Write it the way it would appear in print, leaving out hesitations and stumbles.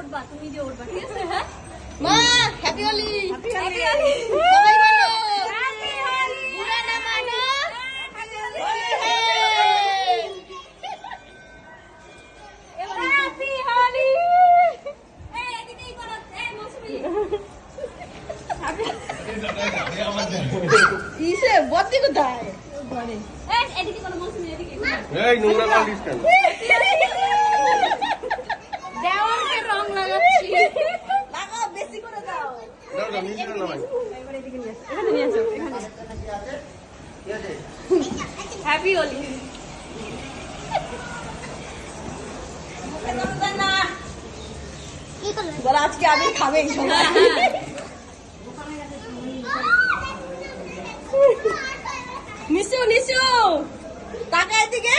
উঠবা, তুমি দিয়ে উঠবা, ঠিক আছে? হ্যাঁ মা হ্যাপি হোলি। হ্যাপি হোলি। সবাই বলো হ্যাপি হোলি। বুড়া না মানো হ্যাপি হোলি হোলি। হে। হ্যাপি হোলি। এই এদিকেই করো, এই মৌসুমী। ইসে বদ্দি কোথায়? এই এদিকে করো মৌসুমী, এদিকে। এই নোংরা লাগিস কেন? দেওয়ালকে রং লাগাচ্ছি। লাগাও বেশি করে দাও। দাও দাও নিচে নামাই। এবার এদিকে নিয়ে আসো, এখানে নিয়ে আসো, এখানে। হ্যাপি হোলি। বলা আজকে আমি খাবে সবাই। নিশু নিশু টাকা এদিকে।